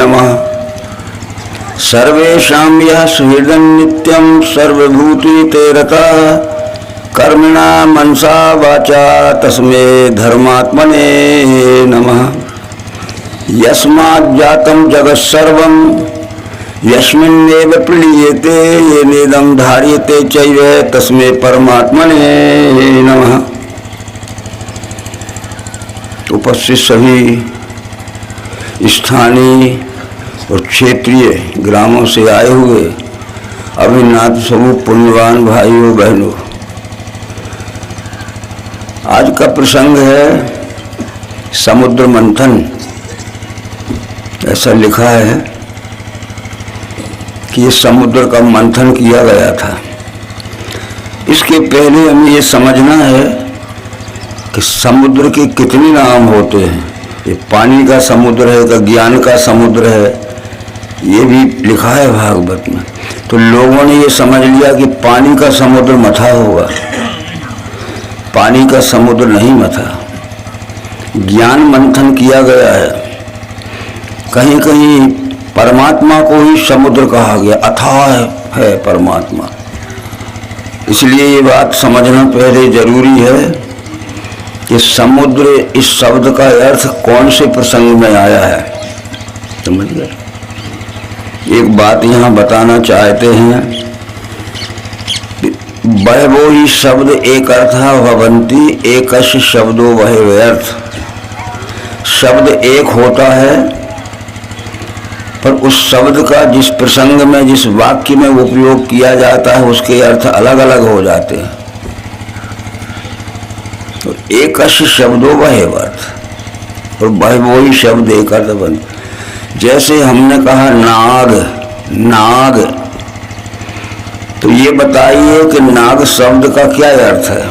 नमः। सर्वेषां यः सुहृदं नित्यं सर्वभूतेषु रतः कर्मणा मनसा वाचा तस्मै धर्मात्मने नमः। यस्मात् जातं जगत्सर्वं यस्मिन्नेव प्रलीयते येनेदं धार्यते चैव तस्मै परमात्मने नमः। उपस्थित सभी स्थानीय और क्षेत्रीय ग्रामों से आए हुए अभिनाथ समूह पुण्यवान भाइयों बहनों, आज का प्रसंग है समुद्र मंथन। ऐसा लिखा है कि ये समुद्र का मंथन किया गया था। इसके पहले हमें ये समझना है कि समुद्र के कितने नाम होते हैं। ये पानी का समुद्र है का ज्ञान का समुद्र है, ये भी लिखा है भागवत में। तो लोगों ने ये समझ लिया कि पानी का समुद्र मथा होगा। पानी का समुद्र नहीं मथा, ज्ञान मंथन किया गया है। कहीं कहीं परमात्मा को ही समुद्र कहा गया, अथाह है परमात्मा। इसलिए ये बात समझना पहले जरूरी है कि समुद्र इस शब्द का अर्थ कौन से प्रसंग में आया है। समझ गए? एक बात यहाँ बताना चाहते हैं, बहवो ही शब्द एक अर्था भवन्ति एकश शब्दो वह व्यर्थ। शब्द एक होता है पर उस शब्द का जिस प्रसंग में जिस वाक्य में उपयोग किया जाता है उसके अर्थ अलग अलग हो जाते हैं। तो एकश शब्दों वह व्यर्थ और बहवो ही शब्द एक अर्थ बन। जैसे हमने कहा नाग, नाग, तो ये बताइए कि नाग शब्द का क्या अर्थ है।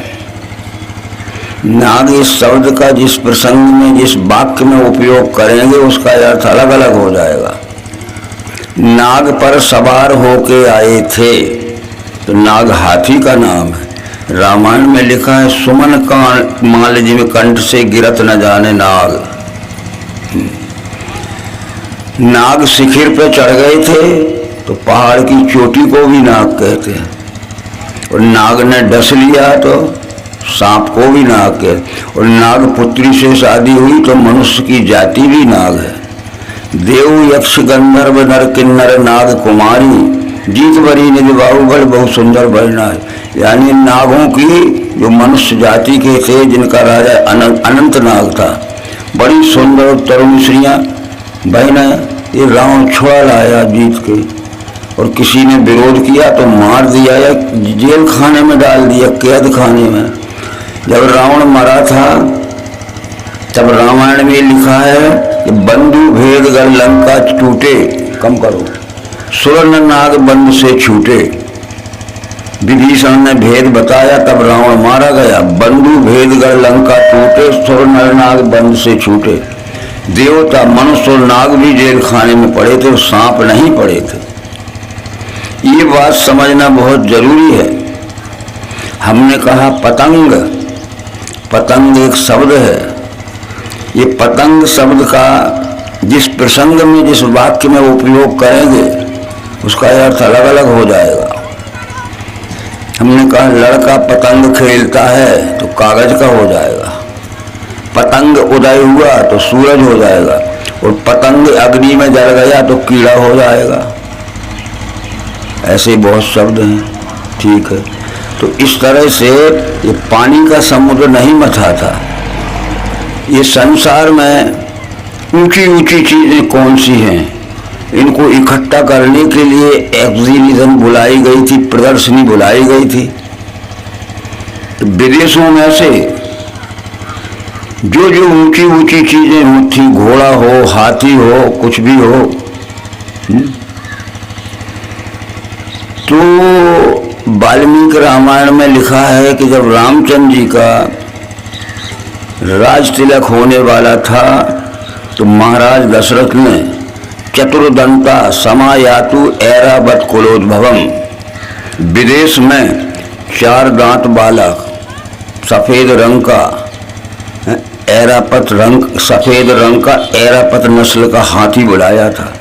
नाग इस शब्द का जिस प्रसंग में जिस वाक्य में उपयोग करेंगे उसका अर्थ अलग अलग हो जाएगा। नाग पर सवार होके आए थे, तो नाग हाथी का नाम है। रामायण में लिखा है सुमन कांड माल जिम कंठ से गिरत न जाने नाग। नाग शिखर पे चढ़ गए थे तो पहाड़ की चोटी को भी नाग कहते हैं, और नाग ने डस लिया तो सांप को भी नाग कहते। और नाग पुत्री से शादी हुई तो मनुष्य की जाति भी नाग है। देव यक्ष गंधर्व नर किन्नर नाग कुमारी जीत बरी निज बाहुबल बहुत सुंदर बरना है। यानी नागों की जो मनुष्य जाति के थे, जिनका राजा अनंत नाग था, बड़ी सुंदर तरुण स्त्रियां बहनें, ये रावण छुड़ा लाया जीत के, और किसी ने विरोध किया तो मार दिया या जेल खाने में डाल दिया, कैद खाने में। जब रावण मरा था तब रामायण में लिखा है कि बंधु भेद गल लंका टूटे, कम करो, सुवर्ण नाग बंध से छूटे। विभीषण ने भेद बताया तब रावण मारा गया। बंधु भेद गल लंका टूटे, सुवर्ण नाग बंध से छूटे। देवता मनुष्य और नाग भी जेल खाने में पड़े थे, सांप नहीं पड़े थे। ये बात समझना बहुत जरूरी है। हमने कहा पतंग, पतंग एक शब्द है। ये पतंग शब्द का जिस प्रसंग में जिस वाक्य में उपयोग करेंगे उसका अर्थ अलग अलग हो जाएगा। हमने कहा लड़का पतंग खेलता है तो कागज का हो जाएगा, पतंग उदय हुआ तो सूरज हो जाएगा, और पतंग अग्नि में जल गया तो कीड़ा हो जाएगा। ऐसे बहुत शब्द हैं, ठीक है। तो इस तरह से ये पानी का समुद्र नहीं मथा था। ये संसार में ऊंची ऊंची चीजें कौन सी हैं, इनको इकट्ठा करने के लिए एग्जीबिशन बुलाई गई थी, प्रदर्शनी बुलाई गई थी। तो विदेशों में से जो जो ऊंची ऊंची चीजें थी, घोड़ा हो, हाथी हो, कुछ भी हो, तो वाल्मीकि रामायण में लिखा है कि जब रामचंद्र जी का राज तिलक होने वाला था तो महाराज दशरथ ने चतुर्दंता समायातु ऐरावत कुलोद्भवम, विदेश में 4 दांत वाला सफेद रंग का ऐरापत रंग, सफेद रंग का ऐरापत नस्ल का हाथी बुलाया था।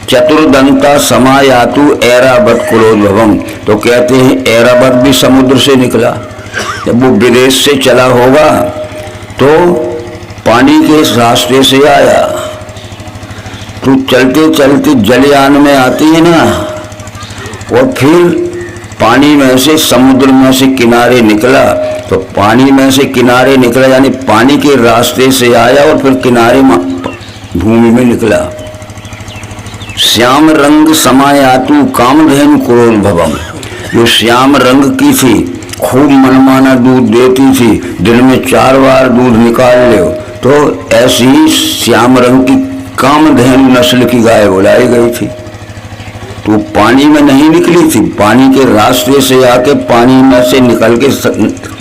चतुर्दंता समायातु ऐरावत क्रोधभवम, तो कहते हैं ऐरावत भी समुद्र से निकला। जब वो विदेश से चला होगा तो पानी के रास्ते से आया, तो चलते चलते जलयान में आती है ना, और फिर पानी में से समुद्र में से किनारे निकला। तो पानी में से किनारे निकला यानी पानी के रास्ते से आया और फिर किनारे भूमि में निकला। श्याम रंग समायातु कामधेनु क्रोध भवम, जो श्याम रंग की थी, खूब मनमाना दूध देती थी, दिन में 4 बार दूध निकाल ले, तो ऐसी ही श्याम रंग की कामधेनु नस्ल की गाय बुलाई गई थी। तो पानी में नहीं निकली थी, पानी के रास्ते से आके पानी में से निकल के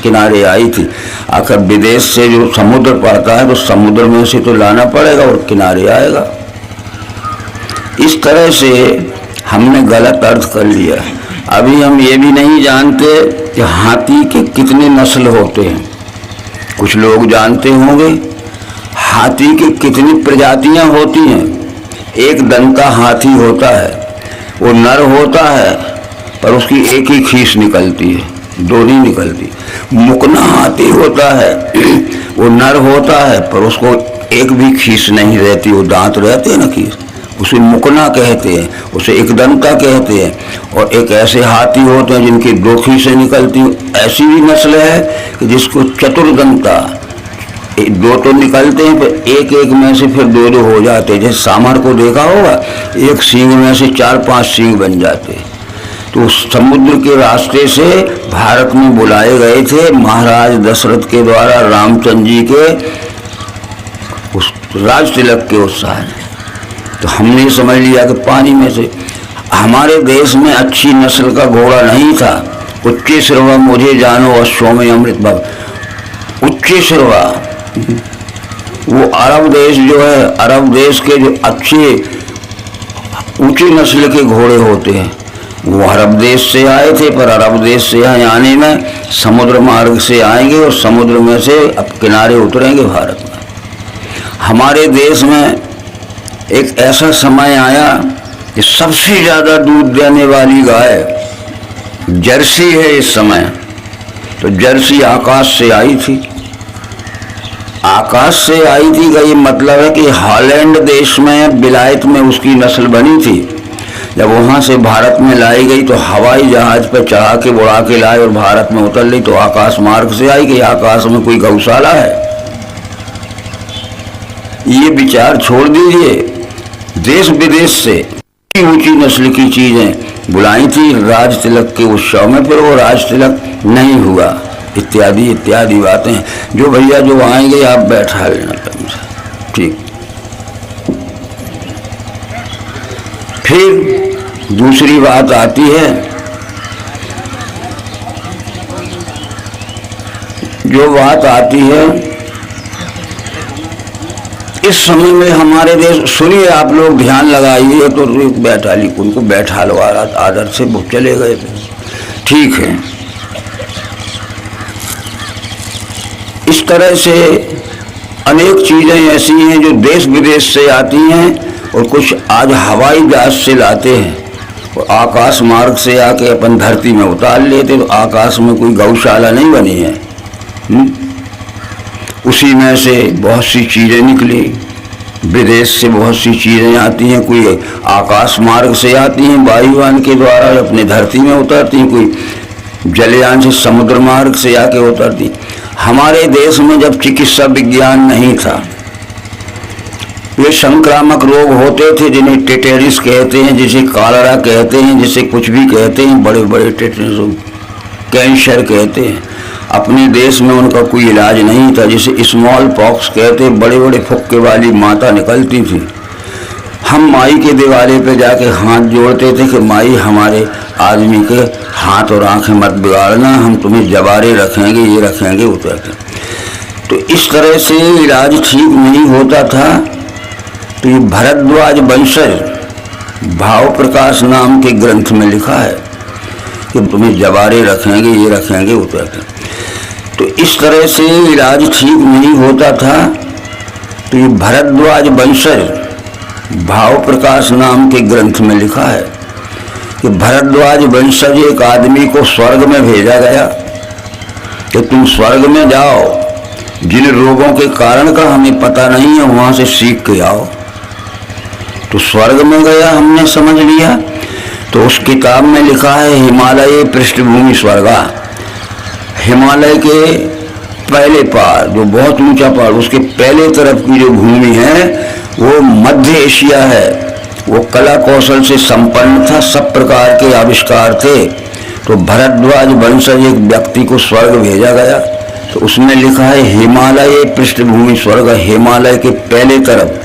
किनारे आई थी। आखिर विदेश से जो समुद्र पड़ता है तो समुद्र में से तो लाना पड़ेगा और किनारे आएगा। इस तरह से हमने गलत अर्थ कर लिया। अभी हम ये भी नहीं जानते कि हाथी के कितने नस्ल होते हैं। कुछ लोग जानते होंगे हाथी की कितनी प्रजातियां होती हैं। एक दंता हाथी होता है, वो नर होता है पर उसकी एक ही खीस निकलती है, दो नहीं निकलती। मुकना हाथी होता है, वो नर होता है पर उसको एक भी खीस नहीं रहती, वो दांत रहते हैं ना खीस, उसे मुकना कहते हैं, उसे एक दंता कहते हैं। और एक ऐसे हाथी होते हैं जिनकी 2 खीसें निकलती हैं। ऐसी भी नस्ल है कि जिसको चतुर्दंता, 2 तो निकलते हैं फिर एक एक में से फिर 2 हो जाते हैं। जैसे सांभर को देखा होगा, एक सींग में से 4-5 सींग बन जाते हैं। तो समुद्र के रास्ते से भारत में बुलाए गए थे महाराज दशरथ के द्वारा रामचंद्र जी के उस राज तिलक के उत्साह। तो हमने समझ लिया कि पानी में से। हमारे देश में अच्छी नस्ल का घोड़ा नहीं था। उच्चे श्रवा मुझे जानो अश्वों में अमृत भव। उच्चे श्रवा वो अरब देश जो है, अरब देश के जो अच्छे ऊंची नस्ल के घोड़े होते हैं वो अरब देश से आए थे। पर अरब देश से यहाँ आने में समुद्र मार्ग से आएंगे और समुद्र में से अब किनारे उतरेंगे भारत में। हमारे देश में एक ऐसा समय आया कि सबसे ज्यादा दूध देने वाली गाय जर्सी है इस समय। तो जर्सी आकाश से आई थी। आकाश से आई थी का ये मतलब है कि हॉलैंड देश में, विलायत में उसकी नस्ल बनी थी। जब वहां से भारत में लाई गई तो हवाई जहाज पर चढ़ा के बुढ़ा के लाए और भारत में उतर ली। तो आकाश मार्ग से आई कि आकाश में कोई गौशाला है। ये विचार छोड़ दीजिए। देश विदेश से ऊंची नस्ल की चीजें बुलाई थी राज तिलक के उत्सव में, फिर वो राज तिलक नहीं हुआ, इत्यादि इत्यादि बातें। जो भैया जो आएंगे आप बैठा लेना टाइम से, ठीक। फिर दूसरी बात आती है, जो बात आती है इस समय में हमारे देश। सुनिए आप लोग, ध्यान लगाइए। तो बैठा ली, उनको बैठा लो आदर से, वो चले गए, ठीक है। इस तरह से अनेक चीजें ऐसी हैं जो देश विदेश से आती हैं और कुछ आज हवाई जहाज से लाते हैं और आकाश मार्ग से आके अपन धरती में उतार लेते। तो आकाश में कोई गौशाला नहीं बनी है। उसी में से बहुत सी चीजें निकली। विदेश से बहुत सी चीजें आती हैं, कोई आकाश मार्ग से आती हैं वायुयान के द्वारा अपने धरती में उतरती हैं, कोई जलयान से समुद्र मार्ग से आके उतरती। हमारे देश में जब चिकित्सा विज्ञान नहीं था, ये संक्रामक रोग होते थे जिन्हें टेटेरिस कहते हैं, जिसे कॉलरा कहते हैं, जिसे कुछ भी कहते हैं, बड़े बड़े टेटेरिस, कैंसर कहते हैं। अपने देश में उनका कोई इलाज नहीं था, जिसे स्मॉल पॉक्स कहते, बड़े बड़े फुक्के वाली माता निकलती थी। हम माई के दीवारे पे जाके हाथ जोड़ते थे कि माई हमारे आदमी के हाथ और आंखें मत बिगाड़ना, हम तुम्हें जवारे रखेंगे, ये रखेंगे, वो रखेंगे। तो इस तरह से इलाज ठीक नहीं होता था। तो ये भरद्वाज वंशज भाव प्रकाश नाम के ग्रंथ में लिखा है कि तुम्हें जवारे रखेंगे, ये रखेंगे, वो रखेंगे। तो इस तरह से इलाज ठीक नहीं होता था। तो ये भरद्वाज वंशज भाव प्रकाश नाम के ग्रंथ में लिखा है कि भरद्वाज वंशज एक आदमी को स्वर्ग में भेजा गया कि तुम स्वर्ग में जाओ, जिन रोगों के कारण का हमें पता नहीं है वहां से सीख के आओ। तो स्वर्ग में गया, हमने समझ लिया। तो उस किताब में लिखा है हिमालय पृष्ठभूमि स्वर्गा। हिमालय के पहले पहाड़, जो बहुत ऊंचा पहाड़, उसके पहले तरफ की जो भूमि है वो मध्य एशिया है। वो कला कौशल से संपन्न था, सब प्रकार के आविष्कार थे। तो भरद्वाज वंशज एक व्यक्ति को स्वर्ग भेजा गया। तो उसमें लिखा है हिमालय पृष्ठभूमि स्वर्ग। हिमालय के पहले तरफ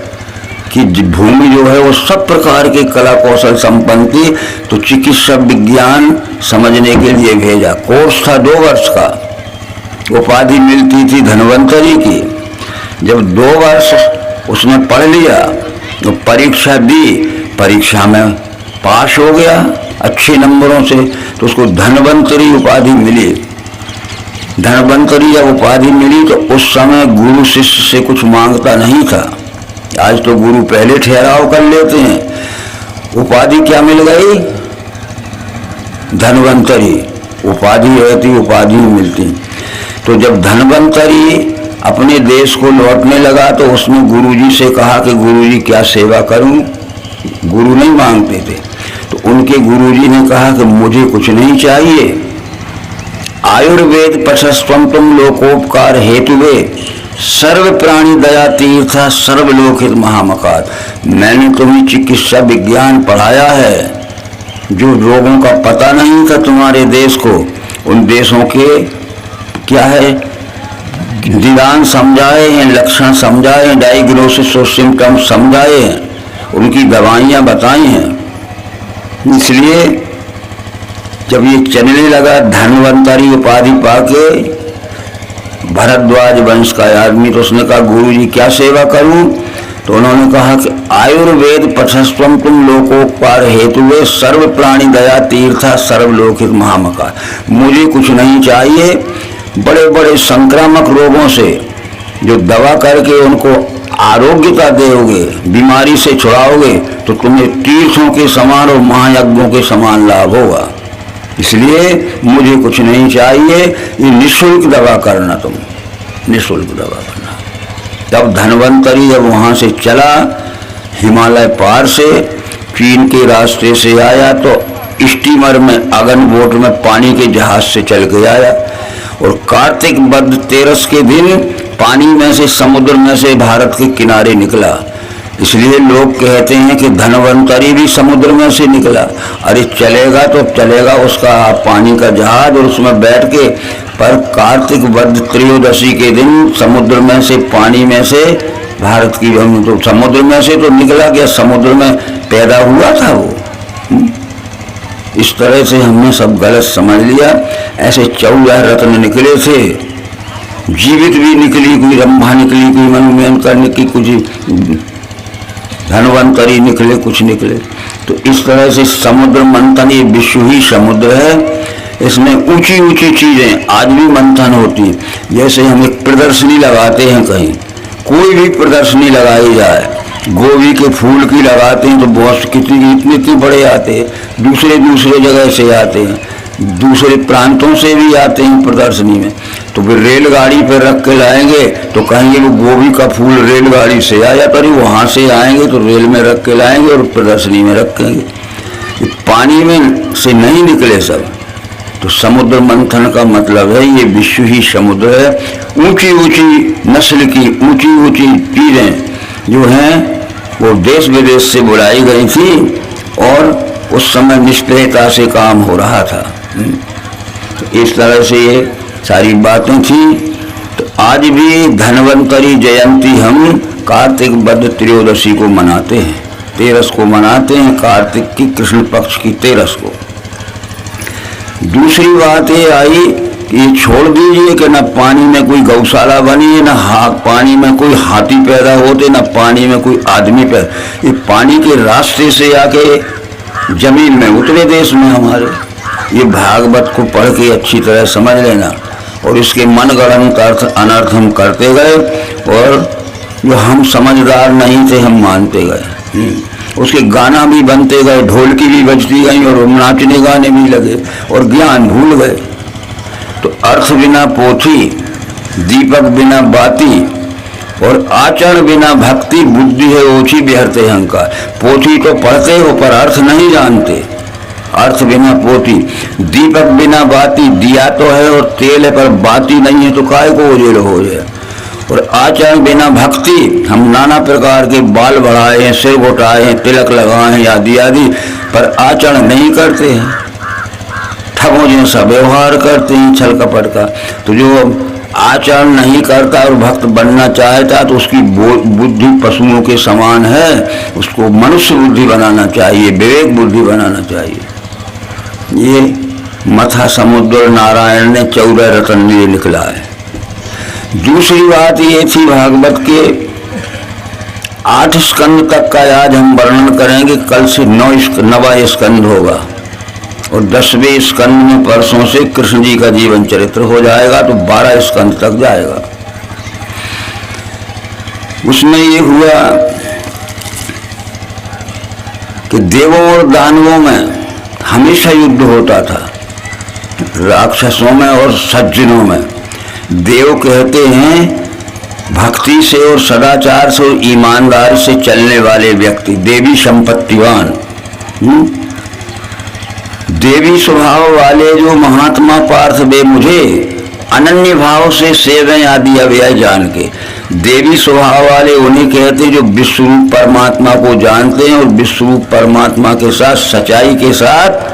की भूमि जो है वो सब प्रकार के कला कौशल संपन्न थी। तो चिकित्सा विज्ञान समझने के लिए भेजा। कोर्स था 2 वर्ष का, उपाधि मिलती थी धन्वंतरी की। जब 2 वर्ष उसने पढ़ लिया तो परीक्षा दी, परीक्षा में पास हो गया अच्छे नंबरों से, तो उसको धन्वंतरी उपाधि मिली। धन्वंतरी जब उपाधि मिली तो उस समय गुरु शिष्य से कुछ मांगता नहीं था। आज तो गुरु पहले ठहराव कर लेते हैं। उपाधि क्या मिल गई? धन्वंतरी उपाधि रहती, उपाधि मिलती। तो जब धन्वंतरी अपने देश को लौटने लगा तो उसने गुरुजी से कहा कि गुरुजी क्या सेवा करूं। गुरु नहीं मांगते थे। तो उनके गुरुजी ने कहा कि मुझे कुछ नहीं चाहिए, आयुर्वेद पठस्त्वं तुम लोकोपकार हेतुवे सर्व प्राणी दया तीर्थ सर्वलोकित महामकार। मैंने तुम्हें चिकित्सा विज्ञान पढ़ाया है। जो रोगों का पता नहीं था तुम्हारे देश को, उन देशों के क्या है निदान समझाए हैं, लक्षण समझाए हैं, डायग्नोसिस और सिम्टम्स समझाए हैं, उनकी दवाइयाँ बताई हैं। इसलिए जब ये चलने लगा धन्वंतरी उपाधि पाके भरद्वाज वंश का आदमी, तो उसने कहा गुरुजी क्या सेवा करूं? तो उन्होंने कहा कि आयुर्वेद पठस्त्वं तुम लोकोपकार हेतुवे सर्व प्राणी दया तीर्थ सर्वलोकित महामकार। मुझे कुछ नहीं चाहिए, बड़े बड़े संक्रामक रोगों से जो दवा करके उनको आरोग्यता दोगे, बीमारी से छुड़ाओगे, तो तुम्हें तीर्थों के समान और महायज्ञों के समान लाभ होगा। इसलिए मुझे कुछ नहीं चाहिए, ये निःशुल्क दवा करना, तुम निःशुल्क दवा करना। तब धन्वंतरी जब वहाँ से चला, हिमालय पार से चीन के रास्ते से आया, तो स्टीमर में अगन बोट में पानी के जहाज से चल के आया। और कार्तिक वद 13 के दिन पानी में से, समुद्र में से भारत के किनारे निकला। इसलिए लोग कहते हैं कि धन्वंतरी भी समुद्र में से निकला। अरे चलेगा तो चलेगा उसका पानी का जहाज और उसमें बैठ के, पर कार्तिक वद त्रयोदशी के दिन समुद्र में से, पानी में से भारत की तो समुद्र में से तो निकला गया, समुद्र में पैदा हुआ था वो। इस तरह से हमने सब गलत समझ लिया। ऐसे 14 रत्न निकले थे, जीवित भी निकली, कोई रंभा निकली, कोई मनुमेनका निकली, कुछ धन्वंतरी निकले, कुछ निकले। तो इस तरह से समुद्र मंथन, ये विश्व ही समुद्र है। इसमें ऊंची ऊंची चीजें आज भी मंथन होती है। जैसे हम एक प्रदर्शनी लगाते हैं, कहीं कोई भी प्रदर्शनी लगाई जाए, गोभी के फूल की लगाते हैं तो बहुत कितनी इतने बड़े आते हैं, दूसरे जगह से आते हैं, दूसरे प्रांतों से भी आते हैं प्रदर्शनी में। तो फिर रेलगाड़ी पर रख के लाएंगे तो कहेंगे वो गोभी का फूल रेलगाड़ी से आया, पर वहाँ से आएंगे तो रेल में रख के लाएंगे और प्रदर्शनी में रखेंगे। पानी में से नहीं निकले सब। तो समुद्र मंथन का मतलब है ये विश्व ही समुद्र है। ऊंची ऊंची नस्ल की ऊंची ऊंची चीजें जो हैं वो देश विदेश से बुलाई गई थी और उस समय निष्क्रियता से काम हो रहा था। तो इस तरह से ये सारी बातें थी। तो आज भी धन्वंतरी जयंती हम कार्तिक वद त्रयोदशी को मनाते हैं, 13 को मनाते हैं, कार्तिक की कृष्ण पक्ष की 13 को। दूसरी बात ये आई कि ये छोड़ दीजिए कि न पानी में कोई गौशाला बनी है, न पानी में कोई हाथी पैदा होते, न पानी में कोई आदमी पैदा। ये पानी के रास्ते से आके जमीन में उतरे देश में हमारे। ये भागवत को पढ़ के अच्छी तरह समझ लेना। और इसके मनगढ़ंत अर्थ अनर्थ हम करते गए और जो हम समझदार नहीं थे हम मानते गए। उसके गाना भी बनते गए, ढोलकी भी बजती गई और नाचने गाने भी लगे और ज्ञान भूल गए। तो अर्थ बिना पोथी, दीपक बिना बाती और आचरण बिना भक्ति, बुद्धि है ओछी बिहरते अहंकार। पोथी तो पढ़ते हो पर अर्थ नहीं जानते। अर्थ बिना पोथी, दीपक बिना बाती, दिया तो है और तेल है पर बाती नहीं है तो काय को उजेड़ हो जाए। और आचरण बिना भक्ति, हम नाना प्रकार के बाल बढ़ाए हैं, सिर घुटाए हैं, तिलक लगाए हैं आदि आदि, पर आचरण नहीं करते हैं, ठगों जैसा व्यवहार करते हैं, छल कपट का। तो जो आचरण नहीं करता और भक्त बनना चाहता तो उसकी बुद्धि पशुओं के समान है, उसको मनुष्य बुद्धि बनाना चाहिए, विवेक बुद्धि बनाना चाहिए। ये मथा समुद्र नारायण ने 14 रत्न लिए निकला है। दूसरी बात ये थी, भागवत के 8 स्कंद तक का आज हम वर्णन करेंगे, कल से 9वां स्कंद होगा और 10वें स्कंद में परसों से कृष्ण जी का जीवन चरित्र हो जाएगा, तो 12 स्कंद तक जाएगा। उसमें ये हुआ कि देवों और दानवों में हमेशा युद्ध होता था, राक्षसों में और सज्जनों में। देव कहते हैं भक्ति से और सदाचार से और ईमानदारी से चलने वाले व्यक्ति, देवी संपत्तिवान, देवी स्वभाव वाले जो महात्मा पार्थ वे मुझे अनन्य भाव से सेवें आदि अव्यय जान के। देवी स्वभाव वाले उन्हें कहते हैं जो विश्वरूप परमात्मा को जानते हैं और विश्वरूप परमात्मा के साथ सच्चाई के साथ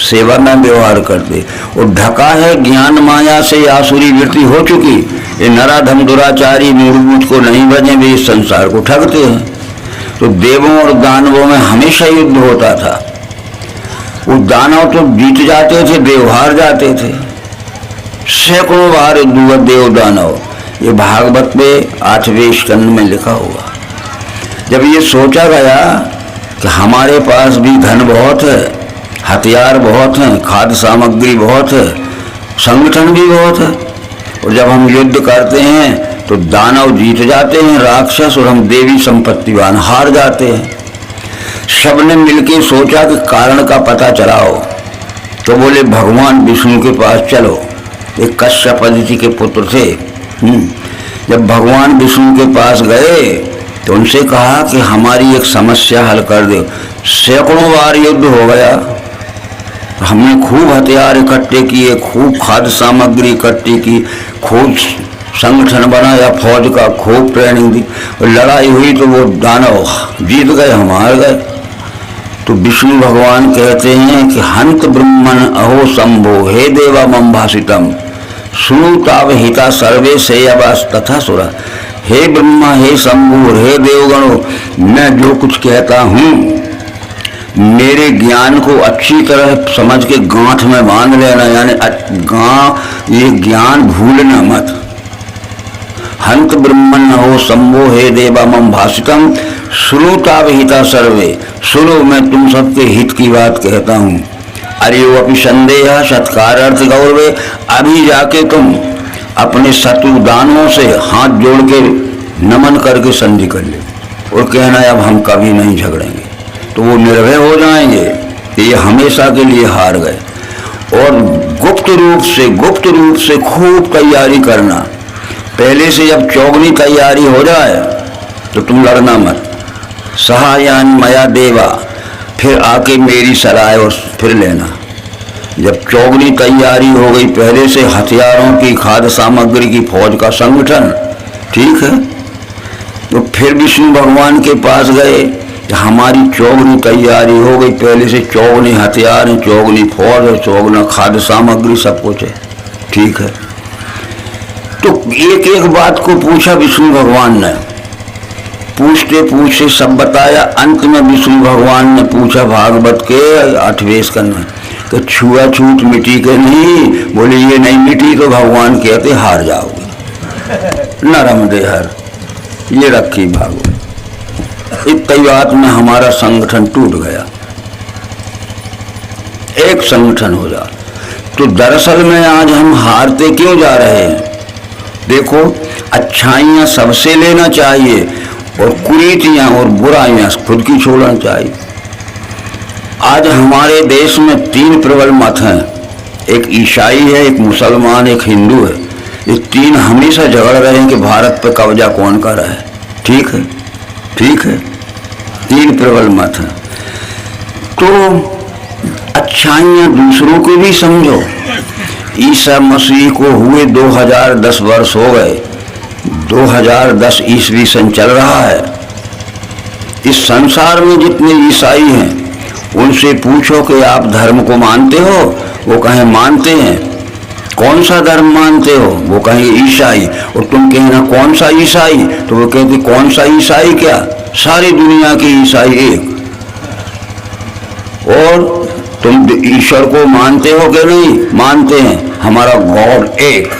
सेवा में व्यवहार करते। और ढका है ज्ञान माया से आसुरी वृत्ति हो चुकी, ये नराधम दुराचारी मूर्ख को नहीं बने, वे इस संसार को ठगते हैं। तो देवों और दानवों में हमेशा युद्ध होता था। वो दानव तो जीत जाते थे, देव हार जाते थे, सैकड़ों बार युद्ध हुआ देव दानव। ये भागवत में 8वें स्कंद में लिखा हुआ। जब ये सोचा गया कि हमारे पास भी धन बहुत है, हथियार बहुत हैं, खाद्य सामग्री बहुत है, संगठन भी बहुत है, और जब हम युद्ध करते हैं तो दानव जीत जाते हैं राक्षस, और हम देवी संपत्तिवान हार जाते हैं। सबने मिलके सोचा कि कारण का पता चलाओ, तो बोले भगवान विष्णु के पास चलो। एक कश्यप जी के पुत्र थे। जब भगवान विष्णु के पास गए तो उनसे कहा कि हमारी एक समस्या हल कर दो। सैकड़ों बार युद्ध हो गया, हमने खूब हथियार इकट्ठे किए, खूब खाद्य सामग्री इकट्ठी की, खूब संगठन बनाया फौज का, खूब ट्रेनिंग दी, और लड़ाई हुई तो वो दानव जीत गए, हम हार गए। तो विष्णु भगवान कहते हैं कि हंत ब्रह्मन अहो शंभो हे देवा मम भाषितम सुनु ताव हिता सर्वे से अवास तथा सुरा। हे ब्रह्मा, हे शंभु, हे देवगणों, मैं जो कुछ कहता हूँ मेरे ज्ञान को अच्छी तरह समझ के गांठ में बांध लेना, यानी ये ज्ञान भूलना मत। हंत ब्रह्मन हो शंभो हे देवा मम भाषितम श्रुताव हिता सर्वे, सुनो मैं तुम सबके हित की बात कहता हूँ। अरे वो अपनी संदेह सत्कार अर्थ गौरवे, अभी जाके तुम अपने शत्रु दानों से हाथ जोड़ के नमन करके संधि कर ले और कहना अब हम कभी नहीं झगड़ेंगे, तो वो निर्भय हो जाएंगे कि ये हमेशा के लिए हार गए। और गुप्त रूप से खूब तैयारी करना, पहले से जब चौगनी तैयारी हो जाए तो तुम लड़ना मत। सहायान मया देवा, फिर आके मेरी सलाह और फिर लेना। जब चौगनी तैयारी हो गई, पहले से हथियारों की, खाद्य सामग्री की, फौज का संगठन ठीक है, तो फिर विष्णु भगवान के पास गए, हमारी चौगनी तैयारी हो गई, पहले से चौगनी हथियार, चौगनी फौज और चौगना खाद्य सामग्री सब कुछ है, ठीक है। तो एक एक बात को पूछा विष्णु भगवान ने, पूछते पूछते सब बताया। अंत में विष्णु भगवान ने पूछा भागवत के 8वें स्कंद में कि छुआछूत मिटी के नहीं, बोले ये नहीं मिटी तो भगवान कहते हार जाओगे, नरम देहर, ये रखी भागवत। इतनी बात में हमारा संगठन टूट गया, एक संगठन हो जा। तो दरअसल में आज हम हारते क्यों जा रहे हैं? देखो, अच्छाइयाँ सबसे लेना चाहिए और कुरीतियां और बुराइयां खुद की छोड़ना चाहिए। आज हमारे देश में 3 प्रबल मत हैं, एक ईसाई है, एक मुसलमान, एक हिंदू है। ये 3 हमेशा झगड़ रहे हैं कि भारत पर कब्जा कौन कर रहा है। ठीक है, ठीक है, 3 प्रबल मत हैं। तो अच्छाइयाँ दूसरों की भी समझो। ईसा मसीह को हुए 2010 वर्ष हो गए, 2010 ईस्वी सन चल रहा है। इस संसार में जितने ईसाई हैं उनसे पूछो कि आप धर्म को मानते हो, वो कहें मानते हैं। कौन सा धर्म मानते हो, वो कहेंगे ईसाई। और तुम कहना कौन सा ईसाई, तो वो कहते कौन सा ईसाई, क्या सारी दुनिया के ईसाई एक। और तुम ईश्वर को मानते हो कि नहीं, मानते हैं, हमारा गॉड एक।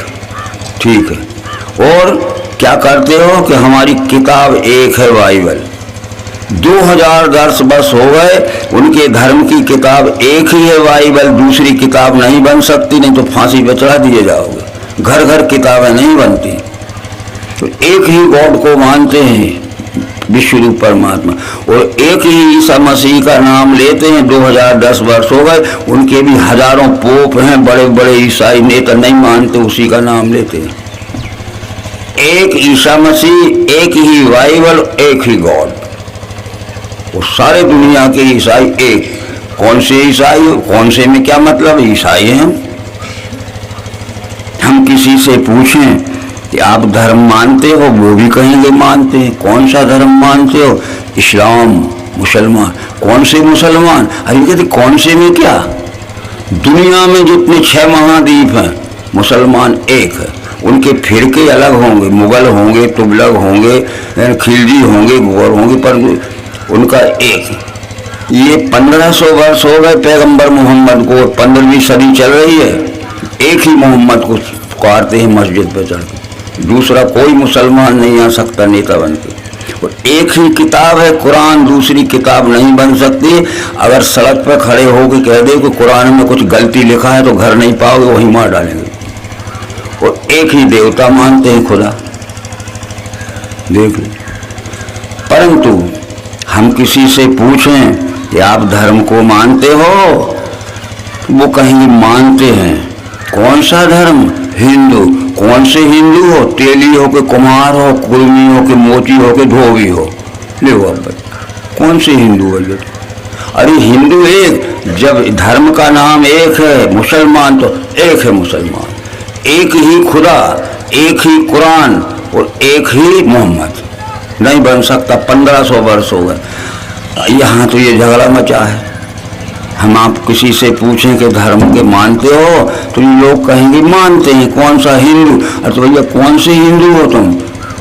ठीक है। और क्या करते हो कि हमारी किताब एक है, बाइबल। 2010 वर्ष हो गए, उनके धर्म की किताब एक ही है, बाइबल। दूसरी किताब नहीं बन सकती, नहीं तो फांसी पे चढ़ा दिए जाओगे। घर घर किताबें नहीं बनती। तो एक ही गॉड को मानते हैं, विश्वरूप परमात्मा। और एक ही ईसा मसीह का नाम लेते हैं। 2010 वर्ष हो गए, उनके भी हजारों पोप हैं, बड़े बड़े ईसाई नेता नहीं मानते, उसी का नाम लेते हैं। एक ईसा मसीह, एक ही बाइबल, एक ही गॉड। और सारे दुनिया के ईसाई एक। कौन से ईसाई, कौन से में क्या मतलब, ईसाई हैं हम। किसी से पूछें कि आप धर्म मानते हो, वो भी कहेंगे मानते हैं। कौन सा धर्म मानते हो, इस्लाम, मुसलमान। कौन से मुसलमान, अरे कहते कौन से में क्या, दुनिया में जितने 6 महाद्वीप हैं, मुसलमान एक है। उनके फिरके अलग होंगे, मुगल होंगे, तुगलक होंगे, खिलजी होंगे, गौर होंगे, पर उनका एक। ये 1500 वर्ष हो गए पैगंबर मोहम्मद को, 15वीं सदी चल रही है। एक ही मोहम्मद को पुकारते हैं मस्जिद पर चढ़ के। दूसरा कोई मुसलमान नहीं आ सकता नेता बन के। और एक ही किताब है कुरान, दूसरी किताब नहीं बन सकती। अगर सड़क पर खड़े होकर कह दे कि कुरान में कुछ गलती लिखा है तो घर नहीं पाओगे, वहीं मार डालेंगे। और एक ही देवता मानते हैं, खुदा। देख लो। परंतु हम किसी से पूछें कि आप धर्म को मानते हो, वो कहेंगे मानते हैं। कौन सा धर्म, हिंदू। कौन से हिंदू हो, तेली हो के कुमार हो, कुर्मी हो के मोची हो के धोबी हो। ले अब कौन से हिंदू है ये? अरे हिंदू एक, जब धर्म का नाम एक है। मुसलमान तो एक है, मुसलमान एक ही खुदा, एक ही कुरान और एक ही मोहम्मद। नहीं बन सकता। 1500 वर्ष हो गए। यहाँ तो ये झगड़ा मचा है। हम आप किसी से पूछें कि धर्म के मानते हो, तो ये लोग कहेंगे मानते हैं। कौन सा हिंदू, अरे तो भैया कौन से हिंदू हो तुम,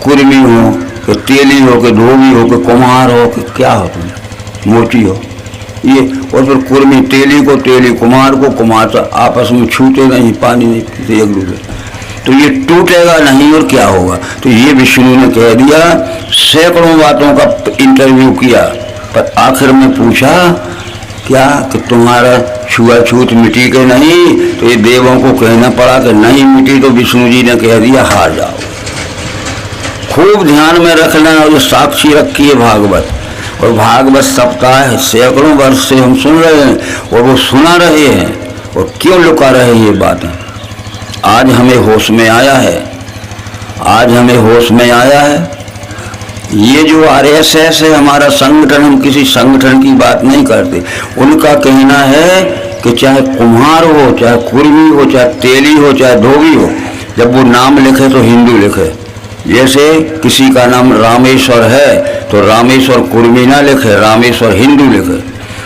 कुर्मी हो कि तेली हो कि धोबी हो कि कुम्हार हो कि क्या हो तुम, मोची हो ये। और फिर कुर्मी तेली को, तेली कुम्हार को, कुम्हार तो आपस में छूते नहीं, पानी नहीं पीते एक दूसरे, तो ये टूटेगा नहीं और क्या होगा। तो ये विष्णु ने कह दिया। सैकड़ों बातों का इंटरव्यू किया, पर आखिर में पूछा क्या कि तुम्हारा छुआछूत मिटी के नहीं, तो ये देवों को कहना पड़ा कि नहीं मिटी। तो विष्णु जी ने कह दिया हार जाओ। खूब ध्यान में रखना। और साक्षी रखी है भागवत, और भागवत सप्ताह सैकड़ों वर्ष से हम सुन रहे हैं, और वो सुना रहे हैं। और क्यों लुका रहे ये बातें, आज हमें होश में आया है। आज हमें होश में आया है। ये जो आरएसएस है हमारा संगठन, हम किसी संगठन की बात नहीं करते। उनका कहना है कि चाहे कुम्हार हो, चाहे कुर्मी हो, चाहे तेली हो, चाहे धोबी हो, जब वो नाम लिखे तो हिंदू लिखे। जैसे किसी का नाम रामेश्वर है तो रामेश्वर कुर्मी ना लिखे, रामेश्वर हिंदू लिखे।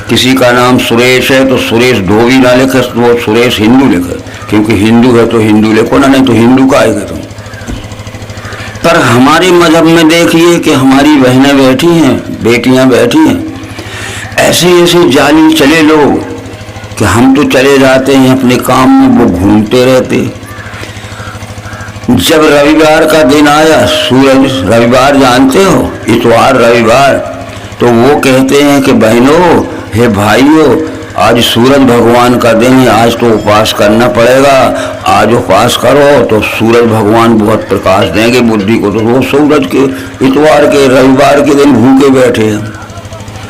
किसी का नाम सुरेश है तो सुरेश धोबी ना लिखे, तो सुरेश हिंदू लिखे। क्योंकि हिंदू है तो हिंदू लिखो ना, नहीं तो हिंदू का आएगा तुम। पर हमारे मजहब में देखिए कि हमारी बहनें बैठी हैं, बेटियां बैठी हैं, ऐसे ऐसे जाली चले लोग कि हम तो चले जाते हैं अपने काम में, वो घूमते रहते। जब रविवार का दिन आया, सूरज रविवार जानते हो, इतवार रविवार, तो वो कहते हैं कि बहनों, हे भाइयों, आज सूरज भगवान का दिन है, आज तो उपवास करना पड़ेगा। आज उपवास करो तो सूरज भगवान बहुत प्रकाश देंगे बुद्धि को। तो वो सूरज के इतवार के रविवार के दिन भूखे बैठे हैं।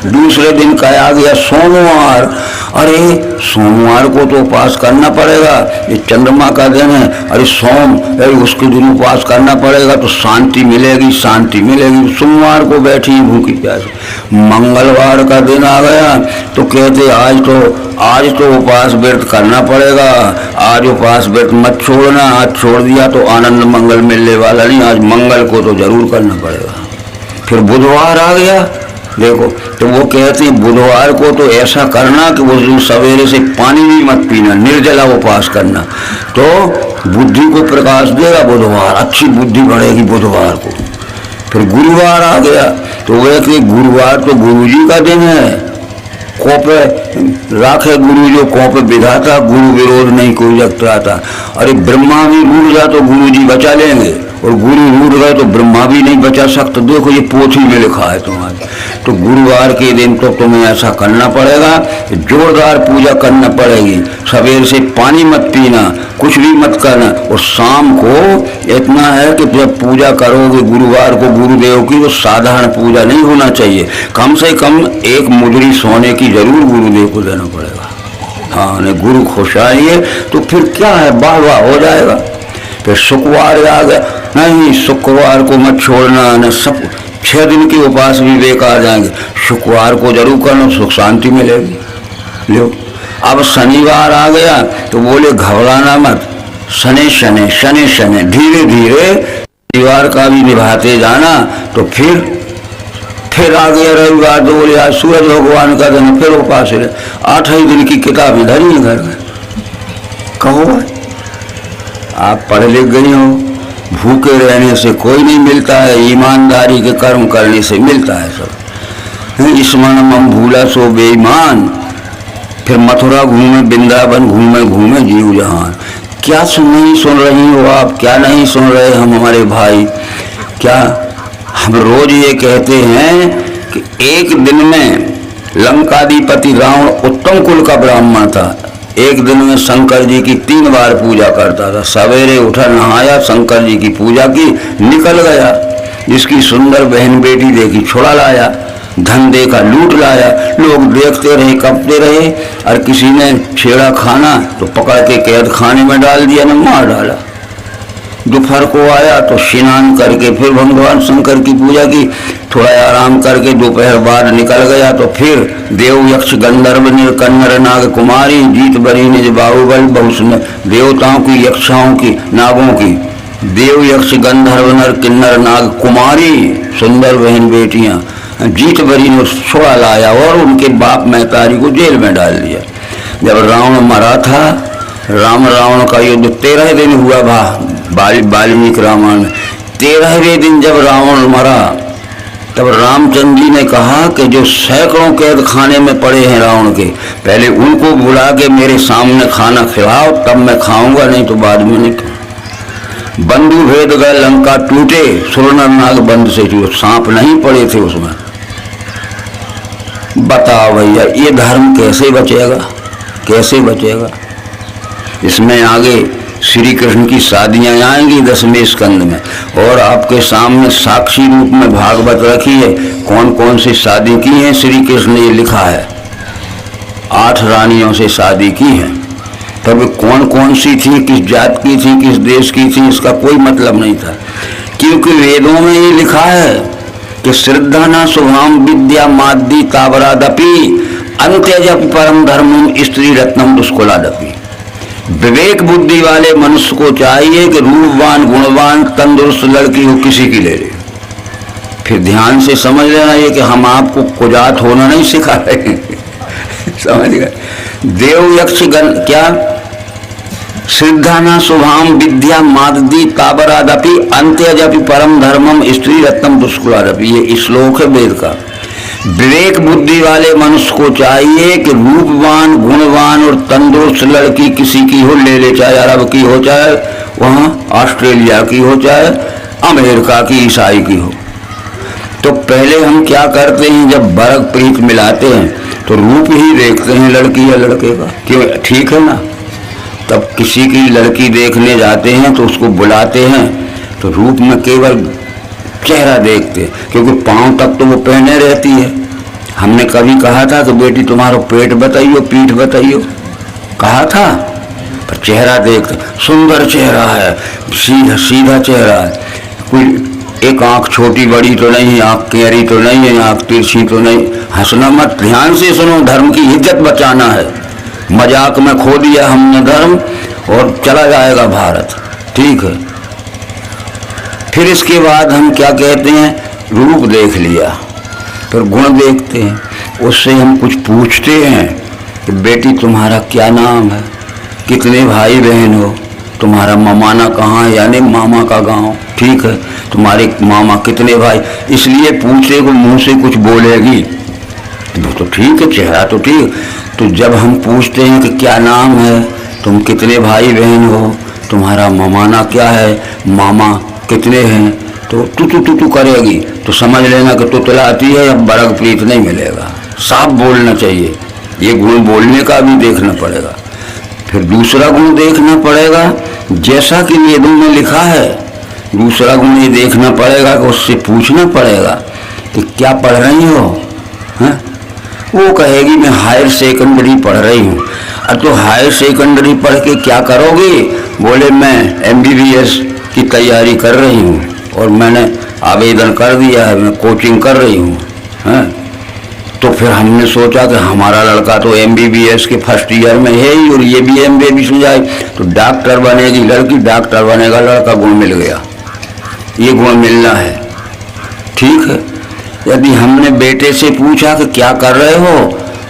दूसरे दिन का आ गया सोमवार। अरे सोमवार को तो उपवास करना पड़ेगा, ये चंद्रमा का दिन है। अरे अरे उसके दिन उपवास करना पड़ेगा तो शांति मिलेगी, शांति मिलेगी। सोमवार को बैठी भूखी प्यासी। मंगलवार का दिन आ गया तो कहते आज तो उपवास व्रत करना पड़ेगा, आज उपवास व्रत मत छोड़ना, आज छोड़ दिया तो आनंद मंगल मिलने वाला नहीं, आज मंगल को तो जरूर करना पड़ेगा। फिर बुधवार आ गया, देखो तो वो कहते हैं बुधवार को तो ऐसा करना कि उस दिन सवेरे से पानी भी मत पीना, निर्जला उपवास करना, तो बुद्धि को प्रकाश देगा बुधवार, अच्छी बुद्धि बढ़ेगी बुधवार को। फिर गुरुवार आ गया तो वो कहते गुरुवार तो गुरु जी का दिन है, कोपे राखे गुरु जो कोपे विधाता, गुरु विरोध नहीं कोई जगता था। अरे ब्रह्मा भी रूठ जा तो गुरु जी बचा लेंगे, और गुरु रूठ गए तो ब्रह्मा भी नहीं बचा सकता। देखो ये पोथी में लिखा है तुम्हारे। तो गुरुवार के दिन तो तुम्हें ऐसा करना पड़ेगा, जोरदार पूजा करना पड़ेगी। सवेर से पानी मत पीना, कुछ भी मत करना। और शाम को इतना है कि जब पूजा करोगे गुरुवार को गुरुदेव की, तो साधारण पूजा नहीं होना चाहिए, कम से कम एक मुद्री सोने की जरूर गुरुदेव को देना पड़ेगा। हाँ, नहीं गुरु खुश आइए तो फिर क्या है, वाह वाह हो जाएगा। फिर शुक्रवार आ गया, नहीं शुक्रवार को मत छोड़ना, न सब 6 दिन के उपास भी बेकार जाएंगे, शुक्रवार को जरूर करना, सुख शांति मिलेगी। लो अब शनिवार आ गया तो बोले घबराना मत, शनि शनि शनि शनि धीरे धीरे शनिवार का भी निभाते जाना। तो फिर आ गया रविवार तो बोले आज सूरज भगवान का दिन, फिर उपास है। 8 ही दिन की किताबें धरी है घर में। कहो आप पढ़ लिख गई हो, भूखे रहने से कोई नहीं मिलता है, ईमानदारी के कर्म करने से मिलता है सब। स्मरण मम भूला सो बेईमान। फिर मथुरा घूमे, वृंदावन घूमे जीव जहान। क्या नहीं सुन रही हो आप, क्या नहीं सुन रहे हम हमारे भाई? क्या हम रोज ये कहते हैं कि एक दिन में लंकाधिपति रावण उत्तम कुल का ब्राह्मण था, एक दिन में शंकर जी की 3 बार पूजा करता था। सवेरे उठा, नहाया, शंकर जी की पूजा की, निकल गया। जिसकी सुंदर बहन बेटी देखी छुड़ा लाया, धन देखा लूट लाया। लोग देखते रहे, कपते रहे, और किसी ने छेड़ा खाना तो पकड़ के कैद खाने में डाल दिया, न मार डाला। दोपहर को आया तो स्नान करके फिर भगवान शंकर की पूजा की, थोड़ा आराम करके दोपहर बाद निकल गया। तो फिर देव यक्ष गंधर्व नीर कन्नर नाग कुमारी जीत बरी निज बाहुबल बहु देवताओं की, यक्षाओं की, नागों की, देव यक्ष गंधर्व नर किन्नर नाग कुमारी सुंदर बहन बेटियां जीत बरी ने छोड़ा लाया और उनके बाप महतारी को जेल में डाल दिया। जब रावण मरा था, राम रावण का युद्ध 13 दिन हुआ। वाल्मीकि रामायण में 13वें दिन जब रावण मरा, तब रामचंद्र जी ने कहा कि जो सैकड़ों कैद खाने में पड़े हैं रावण के, पहले उनको बुला के मेरे सामने खाना खिलाओ, तब मैं खाऊंगा, नहीं तो बाद में नहीं। बंधु भेद गए लंका टूटे, सुरनर नाग बंद से टूटे, सांप नहीं पड़े थे उसमें। बताओ भैया ये धर्म कैसे बचेगा, कैसे बचेगा? इसमें आगे श्री कृष्ण की शादियां आएंगी 10वें स्कंद में, और आपके सामने साक्षी रूप में भागवत रखी है, कौन कौन सी शादी की है श्री कृष्ण ने, ये लिखा है। 8 रानियों से शादी की है। तब कौन कौन सी थी, किस जात की थी, किस देश की थी, इसका कोई मतलब नहीं था, क्योंकि वेदों में ये लिखा है कि श्रद्धा न शुभाम विद्या माद्दी तावरादपि अंत्यजप परम धर्मम स्त्री रत्नम दुष्कुलादपि। विवेक बुद्धि वाले मनुष्य को चाहिए कि रूपवान गुणवान तंदुरुस्त लड़की हो, किसी की ले ले। फिर ध्यान से समझ लेना ये कि हम आपको कुजात होना नहीं सिखा रहे समझ गए? देव यक्ष गण क्या श्रद्धा शुभाम विद्या माददी ताबरादपि अंत्यजपि परम धर्मम स्त्री रत्नम दुष्कुलादपि। ये श्लोक है वेद का। विवेक बुद्धि वाले मनुष्य को चाहिए कि रूपवान गुणवान और तंदुरुस्त लड़की किसी की हो ले ले, चाहे अरब की हो, चाहे वहाँ ऑस्ट्रेलिया की हो, चाहे अमेरिका की ईसाई की हो। तो पहले हम क्या करते हैं, जब बरग प्रीत मिलाते हैं तो रूप ही देखते हैं लड़की या लड़के का, क्यों? ठीक है ना। तब किसी की लड़की देखने जाते हैं तो उसको बुलाते हैं तो रूप में केवल चेहरा देखते, क्योंकि पांव तक तो वो पहने रहती है। हमने कभी कहा था कि बेटी तुम्हारा पेट बताइयो, पीठ बताइयो, कहा था? पर चेहरा देखते, सुंदर चेहरा है, सीधा सीधा चेहरा है, कोई एक आंख छोटी बड़ी तो नहीं, आंख कैरी तो नहीं है, आंख तिरछी तो नहीं। हंसना मत, ध्यान से सुनो, धर्म की इज्जत बचाना है। मजाक में खो दिया हमने धर्म और चला जाएगा भारत, ठीक है। फिर इसके बाद हम क्या कहते हैं, रूप देख लिया, फिर गुण देखते हैं। उससे हम कुछ पूछते हैं कि बेटी तुम्हारा क्या नाम है, कितने भाई बहन हो, तुम्हारा ममाना कहाँ है, यानी मामा का गांव, ठीक है। तुम्हारे मामा कितने भाई, इसलिए पूछे को मुंह से कुछ बोलेगी तो ठीक है, चेहरा तो ठीक। तो जब हम पूछते हैं कि क्या नाम है, तुम कितने भाई बहन हो, तुम्हारा ममाना क्या है, मामा कितने हैं, तो तू करेगी तो समझ लेना कि तुतलाती है, अब बरग प्रीत नहीं मिलेगा। साफ बोलना चाहिए, ये गुण बोलने का भी देखना पड़ेगा। फिर दूसरा गुण देखना पड़ेगा, जैसा कि वेदों में लिखा है, दूसरा गुण ये देखना पड़ेगा कि उससे पूछना पड़ेगा कि क्या पढ़ रही हो, हैं? वो कहेगी मैं हायर सेकेंडरी पढ़ रही हूँ। अरे तो हायर सेकेंडरी पढ़ के क्या करोगी? बोले मैं MBBS की तैयारी कर रही हूँ और मैंने आवेदन कर दिया है, मैं कोचिंग कर रही हूँ, हैं? तो फिर हमने सोचा कि हमारा लड़का तो MBBS के फर्स्ट ईयर में है ही और ये भी MBBS हो जाए तो डॉक्टर बनेगी लड़की, डॉक्टर बनेगा लड़का, गुण मिल गया। ये गुण मिलना है, ठीक है। यदि हमने बेटे से पूछा कि क्या कर रहे हो,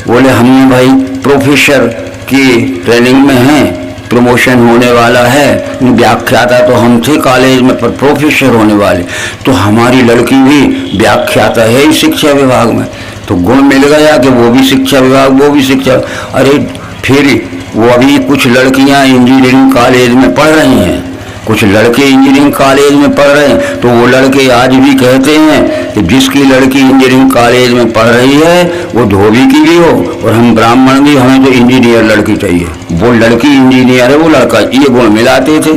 बोले हमने भाई प्रोफेसर की ट्रेनिंग में हैं, प्रमोशन होने वाला है, व्याख्याता तो हम थे कॉलेज में पर प्रोफेसर होने वाले, तो हमारी लड़की भी व्याख्याता है ही शिक्षा विभाग में, तो गुण मिल गया कि वो भी शिक्षा विभाग, वो भी शिक्षा। अरे फिर वो अभी कुछ लड़कियां इंजीनियरिंग कॉलेज में पढ़ रही हैं, कुछ लड़के इंजीनियरिंग कॉलेज में पढ़ रहे हैं, तो वो लड़के आज भी कहते हैं कि जिसकी लड़की इंजीनियरिंग कॉलेज में पढ़ रही है वो धोबी की भी हो और हम ब्राह्मण भी, हमें तो इंजीनियर लड़की चाहिए। वो लड़की इंजीनियर है, वो लड़का, ये गुण मिलाते थे।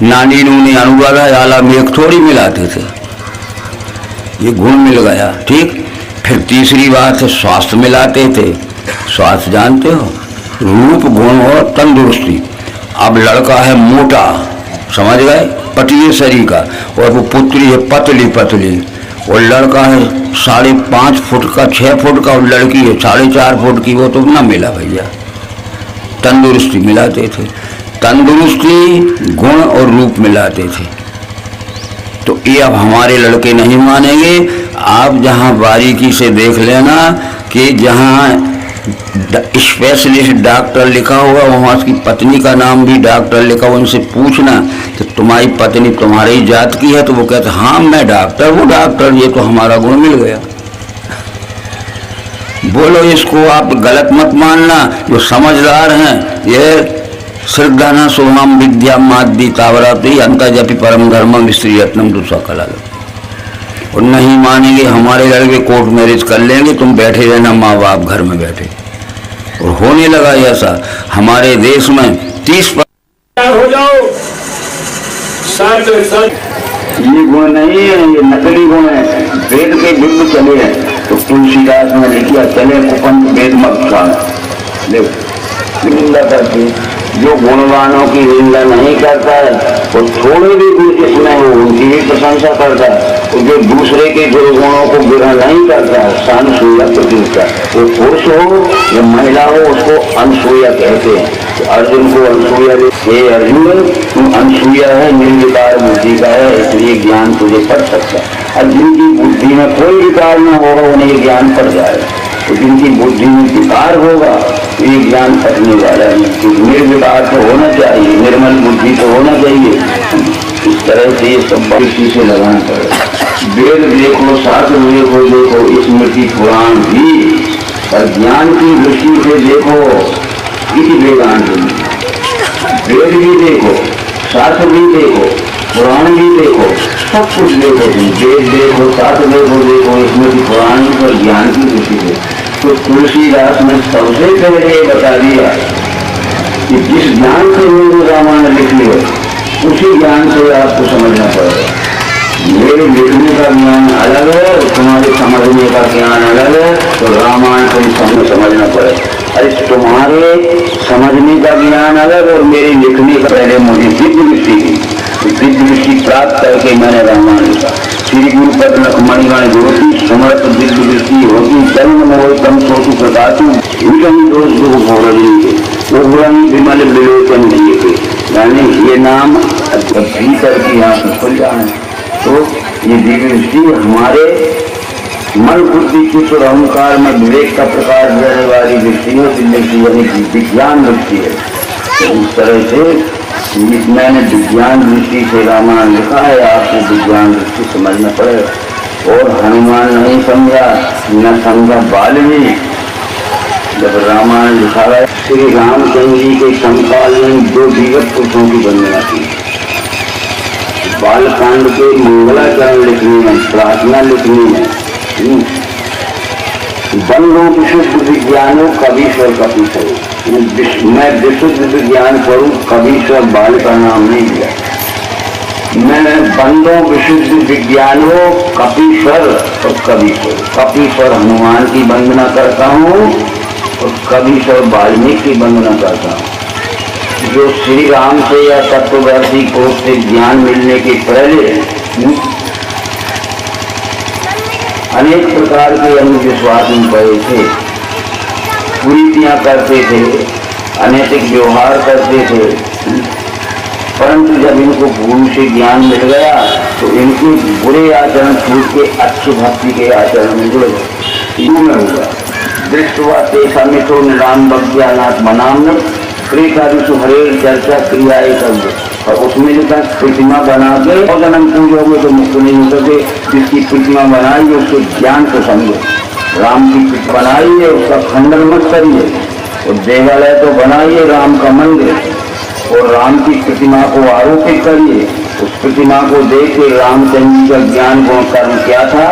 नानी नूनी अनुवाद आला मेघ थोड़ी मिलाते थे, ये गुण मिल गया, ठीक। फिर तीसरी बात है स्वास्थ्य मिलाते थे। स्वास्थ्य जानते हो, रूप गुण और तंदुरुस्ती। अब लड़का है मोटा, समझ गए, पतले शरीर का, और वो पुत्री है पतली पतली, और लड़का है 5.5 फुट का, 6 फुट का, और लड़की है 4.5 फुट की, वो तो ना मिला भैया। तंदुरुस्ती मिलाते थे, तंदुरुस्ती गुण और रूप मिलाते थे। तो ये अब हमारे लड़के नहीं मानेंगे। आप जहाँ बारीकी से देख लेना कि जहाँ स्पेशलिस्ट डॉक्टर लिखा हुआ वहाँ उसकी पत्नी का नाम भी डॉक्टर लिखा हुआ, उनसे पूछना कि तुम्हारी पत्नी तुम्हारी जात की है, तो वो कहते हाँ मैं डॉक्टर हूँ, डॉक्टर, ये तो हमारा गुण मिल गया। बोलो इसको आप गलत मत मानना, जो समझदार हैं ये श्रद्धाना सोहम विद्या मादी तावराती अंत जपि परम धर्मम स्त्री रत्नम दूसरा कला लो। और नहीं मानेंगे, हमारे लड़के कोर्ट मैरिज कर लेंगे, तुम बैठे रहना माँ बाप घर में बैठे। और होने लगा ऐसा हमारे देश में 30% हो जाओ। ये गुण नहीं है, ये नकली गुण है, वेद के विरुद्ध चले हैं। तो तुलसीदास ने लिखा चले कुपंथ वेद मत निंदा करती, जो गुणवानों की निंदा नहीं करता है वो थोड़े भी गुण जिसमें हो उनकी भी प्रशंसा करता है, और जो दूसरे के गुणों को ग्रहण नहीं करता है अनसूया प्रतिष्ठा, वो पुरुष हो या महिला हो उसको अनसूया कहते हैं। तो अर्जुन को अनसूया, हे अर्जुन तुम अनसूया है, निर्विकार बुद्धि का है, इसलिए ज्ञान तुझे पड़ सकता है। और जिनकी बुद्धि में कोई विकार न होगा उन्हें ज्ञान पड़ जाएगा, तो जिनकी बुद्धि में विकार होगा ये ज्ञान पढ़ने वाला नहीं। निर्विकार तो होना चाहिए, निर्मल बुद्धि तो होना चाहिए। इस तरह से ये सब बारीकी से लगाना पड़ेगा। वेद देखो, शास्त्र देखो, स्मृति पुराण भी, और ज्ञान की दृष्टि से देखो, इसी वेदांत वेद भी देखो, शास्त्र भी देखो, पुराण भी देखो, सब कुछ देखो। वेद देखो, शास्त्र देखो, स्मृति पुराण पर ज्ञान की दृष्टि से तो तुलसीदास ने सबसे पहले ये बता दिया कि जिस ज्ञान से हिंदू रामायण लिखी हो उसी ज्ञान से आपको समझना पड़ेगा। मेरे लिखने का ज्ञान अलग है और तुम्हारे समझने का ज्ञान अलग है, तो रामायण को समझना पड़ेगा। अरे तुम्हारे समझने का ज्ञान अलग और मेरे लिखने का, पहले मुझे दिव्य दृष्टि की, दिव्य दृष्टि प्राप्त करके मैंने रामायण लिखा। श्री गुरुपद लक्ष्मणगण ज्योति समर्थ दिव्य दृष्टि होती चरण मोह तम सोचु प्रकाशु विषम दोष दुख भोरणी उग्रणी विमल विलोचन दिए थे। यानी ये नाम भीतर की आंख खुल जाए तो ये दिव्य दृष्टि हमारे मन बुद्धि चित्त और अहंकार में विवेक का प्रकाश देने वाली दृष्टि है, यानी विज्ञान दृष्टि है। तो इस तरह से मैंने विज्ञान दृष्टि से रामायण लिखा है, आपको विज्ञान दृष्टि समझना पड़ेगा। और हनुमान नहीं समझा, न समझा वाल्मीकि। जब रामायण लिखा है श्री रामचंद्र जी के समकाल में 2 दिव्य पुरुषों की वंदना की। बालकांड के मंगलाचरण लिखने में, प्रार्थना लिखने में, बंदों विशुद्ध विज्ञानों कवीश्वर कपीश्वर, मैं विशुद्ध विज्ञान करूं, कवीश्वर बाल का नाम नहीं दिया। मैं बंदों विशुद्ध विज्ञानों कपीश्वर और कवीश्वर, कपीश्वर हनुमान की वंदना करता हूँ और कवीश्वर वाल्मीकि की वंदना करता हूँ। जो श्री राम से या तत्वदर्शी को से ज्ञान मिलने के पहले अनेक प्रकार के अंधविश्वास में पड़े थे, कुरीतियां करते थे, अनैतिक व्यवहार करते थे। परंतु जब इनको गुरु से ज्ञान मिल गया तो इनके बुरे आचरण छूट के अच्छे भक्ति के आचरण में जुड़ गए। दृष्टवा तेसा मिथो निराम भक्त्यानाथ मनाम प्रेकादिशु हरेर चर्चा क्रियाएं कर। और उसमें लिखा प्रतिमा बना के और जन्म पूजोगे तो मुक्त नहीं हो सके। जिसकी प्रतिमा बनाई है उसके ज्ञान को समझो। राम की प्रतिमा बनाई है उसका खंडन मत करिए, और देवालय तो बनाइए राम का मंदिर, और राम की प्रतिमा को आरोपित करिए। उस प्रतिमा को देख के रामचंद्र का ज्ञान गुण कर्म क्या था